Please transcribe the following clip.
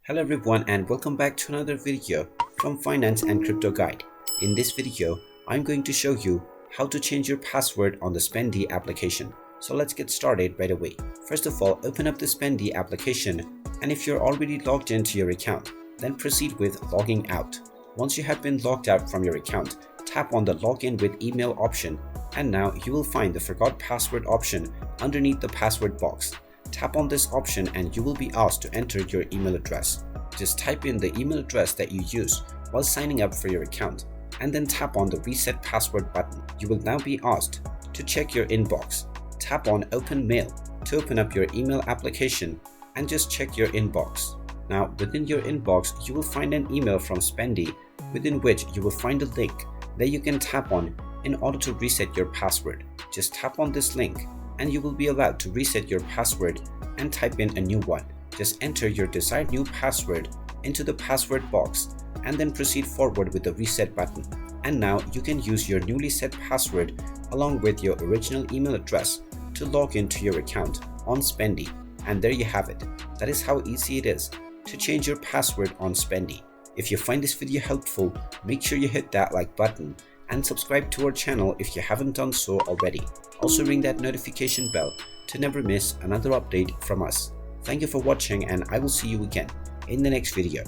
Hello everyone and welcome back to another video from Finance and Crypto Guide. In this video, I'm going to show you how to change your password on the Spendee application. So let's get started right away. First of all, open up the Spendee application, and if you're already logged into your account, then proceed with logging out. Once you have been logged out from your account, tap on the login with email option, and now you will find the forgot password option underneath the password box. Tap on this option and you will be asked to enter your email address. Just type in the email address that you use while signing up for your account and then tap on the reset password button. You will now be asked to check your inbox. Tap on open mail to open up your email application and just check your inbox. Now within your inbox you will find an email from Spendee within which you will find a link that you can tap on in order to reset your password. Just tap on this link and you will be allowed to reset your password and type in a new one. Just enter your desired new password into the password box and then proceed forward with the reset button. And now you can use your newly set password along with your original email address to log into your account on Spendee. And there you have it. That is how easy it is to change your password on Spendee. If you find this video helpful, make sure you hit that like button and subscribe to our channel if you haven't done so already. Also ring that notification bell to never miss another update from us. Thank you for watching and I will see you again in the next video.